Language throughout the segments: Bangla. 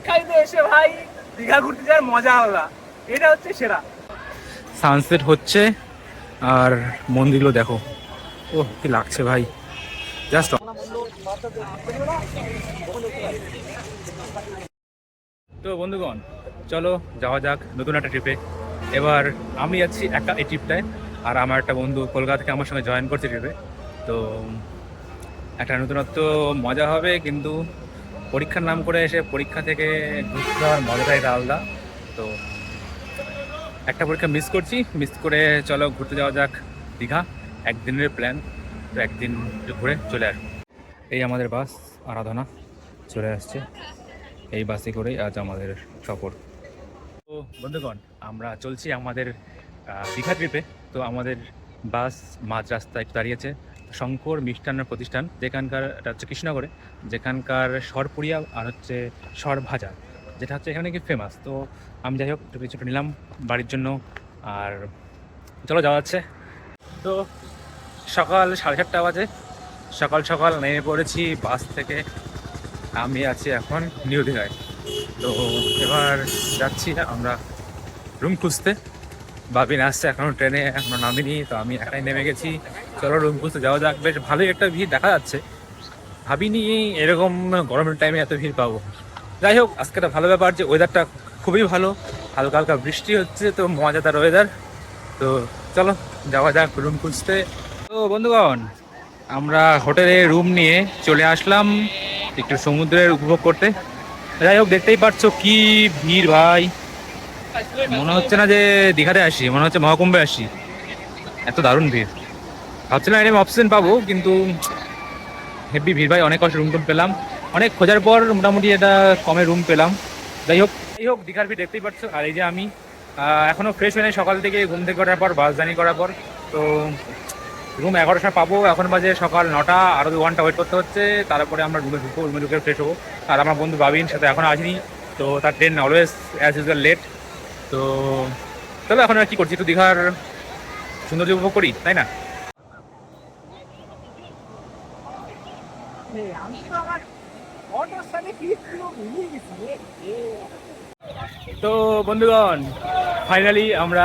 পরীক্ষা দিতে এসে ভাই দীঘা ঘুরতে যাওয়ার মজা আলাদা, এটা হচ্ছে সেরা। সানসেট হচ্ছে আর মন্দিরগুলো দেখো, ও কি লাগছে ভাই, জাস্ট। তো বন্ধুগণ চলো যাওয়া যাক নতুন একটা ট্রিপে। এবার আমি যাচ্ছি একা এই ট্রিপটায়, আর আমার একটা বন্ধু কলকাতা থেকে আমার সঙ্গে জয়েন করছে ট্রিপে। তো একটা নতুনত্ব মজা হবে, কিন্তু পরীক্ষার নাম করে এসে পরীক্ষা থেকে ঘুরতে যাওয়ার মজাটাই আলাদা। তো একটা পরীক্ষা মিস করছি, মিস করে চলো ঘুরতে যাওয়া যাক দীঘা, একদিনের প্ল্যান। তো একদিন ঘুরে চলে আসবো। এই আমাদের বাস আরাধনা চলে আসছে, এই বাসে করেই আজ আমাদের সফর। তো বন্ধুগণ আমরা চলছি আমাদের দীঘা ট্রিপে। তো আমাদের বাস মাঝ রাস্তায় একটু দাঁড়িয়েছে শঙ্কর মিষ্টান্ন প্রতিষ্ঠান, যেখানকার এটা হচ্ছে কৃষ্ণনগরে, যেখানকার সরপুরিয়া আর হচ্ছে সর ভাজা, যেটা হচ্ছে এখানে কি ফেমাস। তো আমি যাই হোক একটু কিছুটা নিলাম বাড়ির জন্য, আর চলো যাওয়া যাচ্ছে। তো সকাল 7:30 বাজে, সকাল সকাল নেমে পড়েছি বাস থেকে। আমি আছি এখন নিউ দীঘায়। তো এবার যাচ্ছি আমরা রুম খুঁজতে। বাবিন আসছে এখনও ট্রেনে, এখনো নামিনি, তো আমি একাই নেমে গেছি। চলো রুম খুঁজতে যাওয়া যাক। বেশ ভালোই একটা ভিড় দেখা যাচ্ছে, ভাবিনি এরকম গরমের টাইমে এত ভিড় পাবো। যাই হোক আজকে একটা ভালো ব্যাপার যে ওয়েদারটা খুবই ভালো, হালকা হালকা বৃষ্টি হচ্ছে, তো মজাদার ওয়েদার। তো চলো যাওয়া যাক রুম খুঁজতে। তো বন্ধুগণ আমরা হোটেলে রুম নিয়ে চলে আসলাম একটু সমুদ্রের উপভোগ করতে। যাই হোক দেখতেই পাচ্ছ কি ভিড় ভাই, মনে হচ্ছে না যে দীঘাতে আসি, মনে হচ্ছে মহাকুম্ভে আসি, এত দারুণ ভিড়। ভাবছিলাম এরকম অপশন পাবো, কিন্তু হেভি ভিড় ভাই। অনেক কষ্ট রুম টুম পেলাম, অনেক খোঁজার পর মোটামুটি এটা কমে রুম পেলাম। যাই হোক দীঘার ভিড় দেখতেই পাচ্ছ। আর এই যে আমি এখনও ফ্রেশ হয়ে নাই সকাল থেকে ঘুম থেকে করার পর, বাস জার্নি করার পর। তো রুম 11টার পাবো, এখন বাজে সকাল 9টা, আরও 2 ঘন্টা ওয়েট করতে হচ্ছে, তারপরে আমরা রুমে ঢুকবো, রুমে ঢুকে ফ্রেশ হবো। আর আমার বন্ধু বাবিন সাথে এখনও আসেনি, তো তার train always as usual late. তো চলো এখন আর কি করছি, একটু দীঘার সৌন্দর্য উপভোগ করি, তাই না? তো বন্ধুগণ ফাইনালি আমরা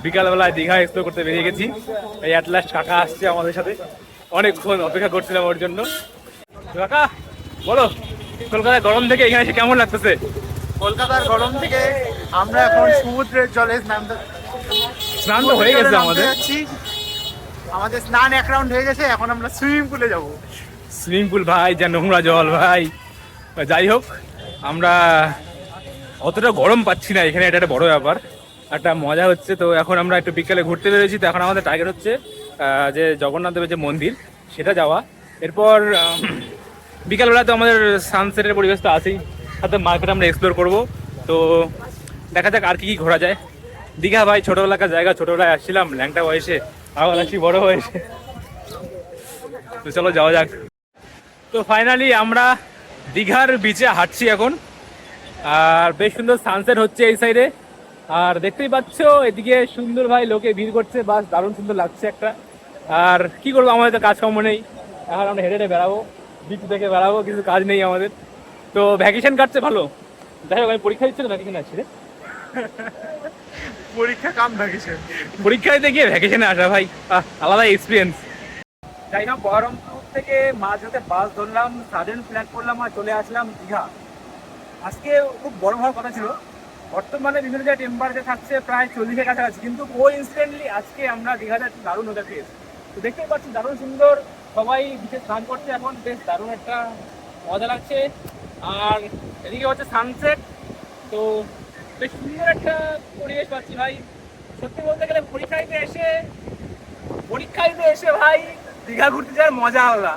বিকালবেলায় দীঘা এক্সপ্লোর করতে বেরিয়ে গেছি। এই অ্যাট লাস্ট কাকা আসছে আমাদের সাথে, অনেকক্ষণ অপেক্ষা করছিলাম ওর জন্য। কাকা বলো, কলকাতায় গরম থেকে এখানে এসে কেমন লাগতেছে? কলকাতার গরম থেকে আমরা এখন সমুদ্রের জলে স্নান তো হয়ে গেছে আমাদের, আমাদের স্নান 1 রাউন্ড হয়ে গেছে, এখন আমরা সুইমিং পুলে যাব। সুইমিং পুল ভাই, যা নোংরা জল ভাই। যাই হোক আমরা অতটা গরম পাচ্ছি না এখানে, এটা একটা বড় ব্যাপার, একটা মজা হচ্ছে। তো এখন আমরা একটু বিকেলে ঘুরতে বেরোয়েছি, তো এখন আমাদের টার্গেট হচ্ছে যে জগন্নাথ দেবের যে মন্দির সেটা যাওয়া। এরপর বিকালবেলা তো আমাদের সানসেটের পরিবেশ তো আছেই, সাথে মার্কেট আমরা এক্সপ্লোর করবো। তো দেখা যাক আর কি ঘোরা যায়। দীঘা ভাই ছোটোবেলাকার জায়গা, ছোটোবেলায় আসছিলাম ল্যাংটা বয়সে, আবার আসছি বড় হয়েছে। তো চলো যাওয়া যাক। তো ফাইনালি আমরা দীঘার বিচে হাঁটছি এখন, আর বেশ সুন্দর সানসেট হচ্ছে এই সাইডে। আর দেখতেই পাচ্ছ এদিকে সুন্দর ভাই লোকে ভিড় করছে, বাস দারুণ সুন্দর লাগছে একটা। আর কি করবো, আমাদের তো কাজকর্ম নেই, এখন আমরা হেঁটে হেঁটে বেড়াবো, বিচ দেখে বেড়াবো, কিছু কাজ নেই আমাদের। তো ভ্যাকেশন কাটছে ভালো। যাই হোক আমি পরীক্ষা দিচ্ছি তো ভ্যাকেশনে আসছি রে। পরীক্ষা কাম ভ্যাকেশন, পরীক্ষা দিতে গিয়ে ভ্যাকেশনে আসা ভাই আলাদা এক্সপিরিয়েন্স। যাই হোক বহরমপুর থেকে মাঝরাতে বাস ধরলাম, সাডেন প্ল্যান করলাম আর চলে আসলাম দীঘা। আজকে খুব বড় হওয়ার কথা ছিল, বর্তমানে বিভিন্ন জায়গায় টেম্পারেচার থাকছে প্রায় 40-এর কাছাকাছি, কিন্তু কোইন্সিডেন্টলি আজকে আমরা দীঘাতে দারুণ ওয়েদার পেয়েছি। তো দেখতেই পাচ্ছি দারুণ সুন্দর, সবাই বিচে স্নান করছে এখন, বেশ দারুণ একটা মজা লাগছে। আর এদিকে হচ্ছে সানসেট, তো বেশ সুন্দর একটা পরিবেশ পাচ্ছি ভাই। সত্যি বলতে গেলে পরীক্ষা দিতে এসে ভাই দীঘা ঘুরতে যাওয়ার মজা আলাদা,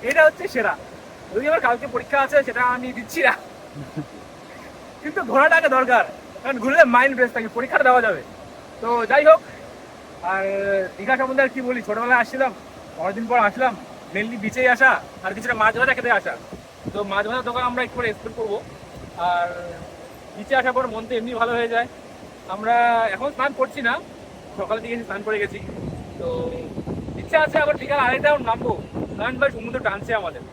এটা হচ্ছে সেরা। যদি আমার কালকে পরীক্ষা আছে সেটা আমি দিচ্ছি না, কিন্তু ঘোরাটাকে দরকার, কারণ ঘুরলে মাইন্ড ফ্রেশ থাকে, পরীক্ষাটা দেওয়া যাবে। তো যাই হোক, আর দীঘা সম্বন্ধে আর কি বলি, ছোটবেলায় আসছিলাম, অনেকদিন পর আসলাম, মেনলি বিচেই আসা আর কিছুটা মাছ ভাজা খেতে আসা। তো মাছ ভাজার দোকান আমরা একটু এক্সপ্লোর করবো, আর বিচে আসার পর মন তো এমনি ভালো হয়ে যায়। আমরা এখন স্নান করছি না, সকালে দিকে স্নান করে গেছি। তো ইচ্ছা আছে আবার বিকাল আড়াইটা নামবো, কারণ ভাই সমুদ্র টানছে আমাদের।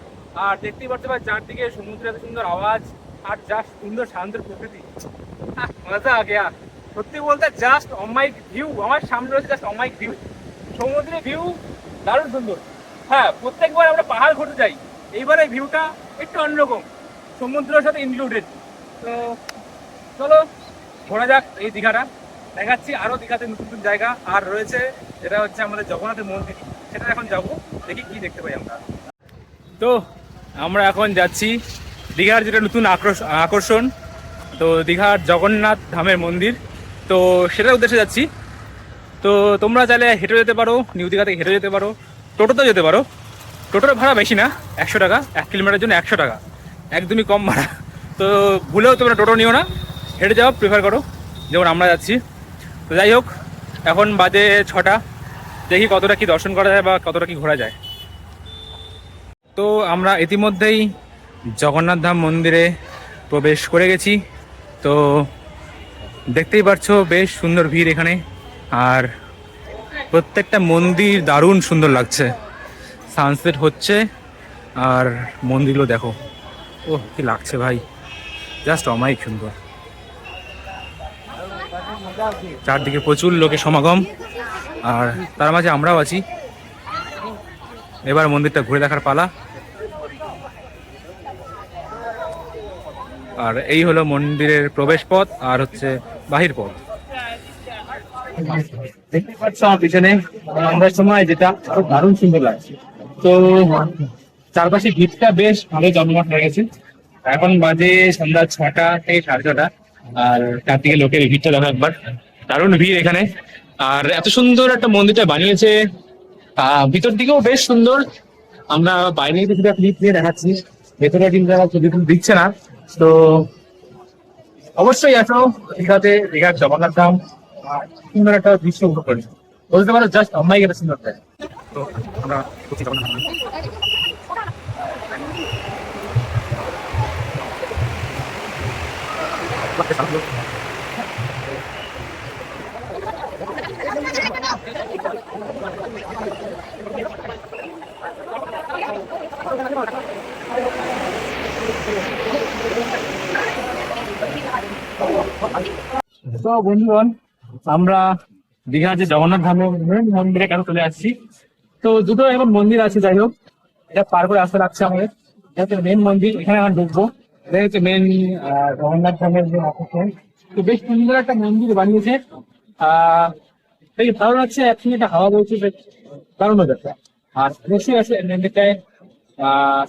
আর দেখতেই পাচ্ছি ভাই চারদিকে সমুদ্রের এত সুন্দর আওয়াজ, আর জাস্ট সুন্দর শান্ত প্রকৃতি, মজা আ গয়া। সত্যি বলতে জাস্ট অমাইক ভিউ, আমার সামনে রয়েছে জাস্ট অমাইক ভিউ, সমুদ্রের ভিউ দারুণ সুন্দর। হ্যাঁ, প্রত্যেকবার আমরা পাহাড় ঘুরতে যাই, এইবারে ভিউটা একটু অন্যরকম, সমুদ্রের সাথে ইনক্লুডেড। তো চলো ঘোরা যাক এই দীঘাটা, দেখাচ্ছি আরো দীঘাতে নতুন নতুন জায়গা আর রয়েছে, যেটা হচ্ছে আমাদের জগন্নাথের মন্দির, সেটা এখন যাবো, দেখি কি দেখতে পাই আমরা। তো আমরা এখন যাচ্ছি দীঘার যেটা নতুন আকর্ষণ, তো দীঘার জগন্নাথ ধামের মন্দির, তো সেটার উদ্দেশ্যে যাচ্ছি। তো তোমরা চাইলে হেঁটে যেতে পারো, নিউ দীঘা থেকে হেঁটে যেতে পারো, টোটোতেও যেতে পারো। টোটোর ভাড়া বেশি না, 100 টাকা, 1 কিলোমিটারের জন্য 100 টাকা, একদমই কম ভাড়া। তো ভুলেও তোমরা টোটো নিও না, হেঁটে যাওয়া প্রেফার করো, যেমন আমরা যাচ্ছি। তো যাই হোক, এখন বাজে 6টা, দেখি কতটা কি দর্শন করা যায় বা কতটা কি ঘোরা যায়। তো আমরা ইতিমধ্যেই জগন্নাথ ধাম মন্দিরে প্রবেশ করে গেছি। তো দেখতেই পাচ্ছো বেশ সুন্দর ভিড় এখানে, আর প্রত্যেকটা মন্দির দারুণ সুন্দর লাগছে, সানসেট হচ্ছে আর মন্দিরগুলো দেখো, ও কি লাগছে ভাই, জাস্ট অমায়িক সুন্দর। চারদিকে প্রচুর লোকের সমাগম, আর তার মাঝে আমরাও আছি। এবার মন্দিরটা ঘুরে দেখার পালা। আর এই হলো মন্দিরের প্রবেশ পথ আর হচ্ছে বাহির পথ। দেখতে পাচ্ছ আমার পিছনে সন্ধ্যার সময় যেটা খুব দারুণ সুন্দর লাগছে। তো চারপাশে ভিড়টা বেশ ভালো জমজমাট হয়ে গেছে, এখন বাজে সন্ধ্যা 6টা থেকে 6:30, আর চারদিকে লোকের ভিড়টা দেখো একবার, দারুণ ভিড় এখানে। আর এত সুন্দর একটা মন্দিরটা বানিয়েছে, ভিতর দিকেও বেশ সুন্দর। আমরা বাইরে কিছুটা ক্লিপ নিয়ে দেখাচ্ছি, ভেতরে কিন্তু ছবি দিচ্ছে না। তো অবশ্যই আসো দীঘাতে, দীঘার জগন্নাথ ধাম সুন্দর একটা দৃশ্য উপভোগ করি, বলতে পারো জাস্ট অমাইক একটা সুন্দর জায়গা। তো আমরা জগন্নাথ ধাম। তো বন্ধুগণ, আমরা দীঘার যে জগন্নাথ ধামের মন্দিরে কেন চলে আসছি। তো দুটো এখন মন্দির আছে, যাই হোক এটা পার করে আসতে লাগছে আমাদের। এটা হচ্ছে মেন মন্দির, এখানে আমরা ঢুকবো। এটা হচ্ছে মেন জগন্নাথ ধামের যে আকর্ষণ। তো বেশ সুন্দর একটা মন্দির বানিয়েছে, বেশ ভালো লাগছে, একসঙ্গে একটা হাওয়া বলছে, বেশ দারুণ ব্যাপার। আর অবশ্যই আছে মন্দিরটায়,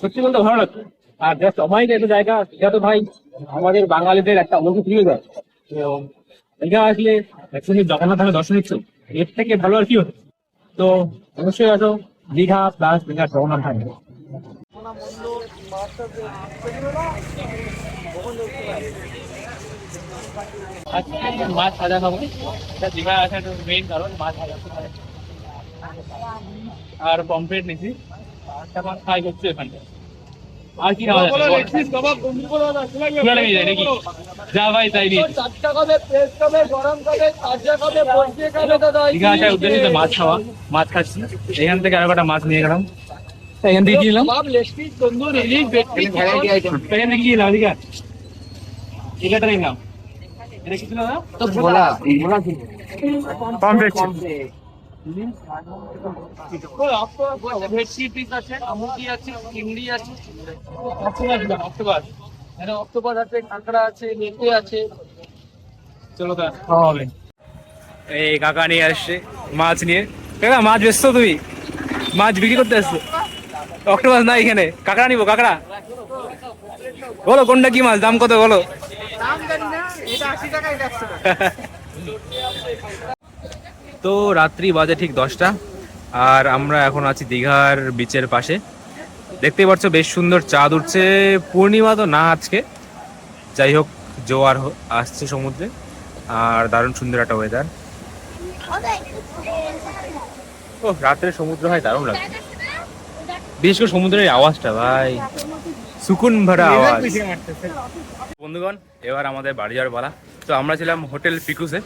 সত্যি বলতে ভালো লাগছে। আর জাস্ট অমায়িক একটা জায়গা, এটা তো ভাই আমাদের বাঙালিদের একটা অলৌকিক প্রিয় জায়গা। তো দীঘা আসলে একসঙ্গে জগন্নাথ ধামে দর্শন নিচ্ছ, এর থেকে ভালো আর কি হতো। তো অবশ্যই আসো দীঘা প্লাস দীঘা জগন্নাথ ধামে। মাছ ভাজা খাবো, দীঘা আসা মেইন কারণ মাছ ভাজা আর পমফ্রেট নিচ্ছি, মাছ ফ্রাই করছি এখানে। আর কি খাওয়া যাচ্ছে নাকি? যা ভাই তাই নিয়ে দীঘা আসার উদ্দেশ্যে মাছ খাওয়া, মাছ খাচ্ছি। এখান থেকে আরো কটা মাছ নিয়ে গেলাম, এখান থেকে কি নিলাম, এখান থেকে কি নিলাম, দীঘা দীঘাটা নিলাম। এটা কি ছিল পমফ্রেট। অক্টোপাস আছে, কাঁকড়া আছে, মেথি আছে। চলো খাওয়া হবে। এই কাকা নিয়ে আসছে মাছ নিয়ে। কাকা মাছ বেচছো তুমি? মাছ বিক্রি করতে আসছো? অক্টোপাস না এখানে, কাঁকড়া নিবো, কাঁকড়া বলো কোনটা কি মাছ, দাম কত বলো? তো রাত্রি বাজে ঠিক 10টা, আর আমরা এখন আছি দীঘার বিচের পাশে। দেখতেই পাচ্ছ বেশ সুন্দর চাঁদ উঠছে, পূর্ণিমা তো না আজকে, যাই হোক জোয়ার আসছে সমুদ্রে, আর দারুণ সুন্দর একটা ওয়েদার। ও রাত্রে সমুদ্র হয় দারুণ লাগে, বিশেষ করে সমুদ্রের আওয়াজটা ভাই, সুকুন ভরা আওয়াজ। বন্ধুগণ, এবার আমাদের বাড়ি যাওয়ার পালা। তো আমরা ছিলাম হোটেল পিকুসে,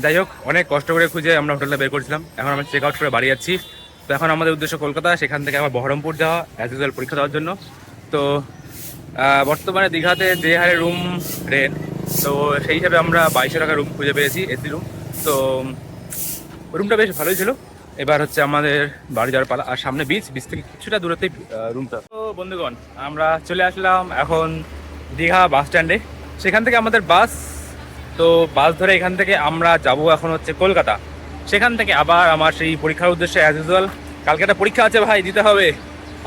যাই হোক অনেক কষ্ট করে খুঁজে আমরা হোটেলটা বের করেছিলাম। এখন আমরা চেক আউট করে বাড়ি যাচ্ছি। তো এখন আমাদের উদ্দেশ্য কলকাতা, সেখান থেকে আবার বহরমপুর যাওয়া অ্যাজ ইউজুয়াল পরীক্ষা দেওয়ার জন্য। তো বর্তমানে দীঘাতে যে হারে রুম রেন্ট, তো সেই হিসাবে আমরা 2200 টাকা রুম খুঁজে পেয়েছি, এসি রুম। তো রুমটা বেশ ভালোই ছিল। এবার হচ্ছে আমাদের বাড়ি যাওয়ার পালা, আর সামনে বিচ থেকে কিছুটা দূরতেই রুমটা। তো বন্ধুগণ, আমরা চলে আসলাম এখন দীঘা বাস স্ট্যান্ডে। সেখান থেকে আমাদের বাস, তো বাস ধরে এখান থেকে আমরা যাব এখন হচ্ছে কলকাতা। সেখান থেকে আবার আমার সেই পরীক্ষার উদ্দেশ্যে অ্যাজ ইউজুয়াল, কালকে একটা পরীক্ষা আছে ভাই, দিতে হবে।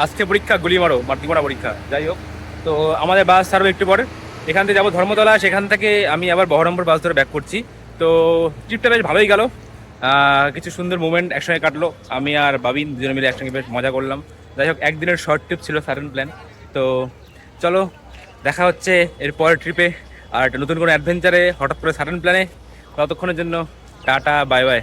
আজকে পরীক্ষা গুলি মারো, মারতিমারা পরীক্ষা, যাই হোক। তো আমাদের বাস ছাড়বে একটু পরে। এখান থেকে যাবো ধর্মতলা, সেখান থেকে আমি আবার বহরমপুর বাস ধরে ব্যাক করছি। তো ট্রিপটা বেশ ভালোই গেল, কিছু সুন্দর মুভমেন্ট একসঙ্গে কাটলো। আমি আর বাবিন দুজনে মিলে একসঙ্গে বেশ মজা করলাম। যাই হোক, একদিনের শর্ট ট্রিপ ছিল, সাডেন প্ল্যান। তো চলো দেখা হচ্ছে এর পরের ট্রিপে, আর একটা নতুন কোনো অ্যাডভেঞ্চারে, হঠাৎ করে সাডেন প্ল্যানে। ততক্ষণের জন্য টাটা, বাই বাই।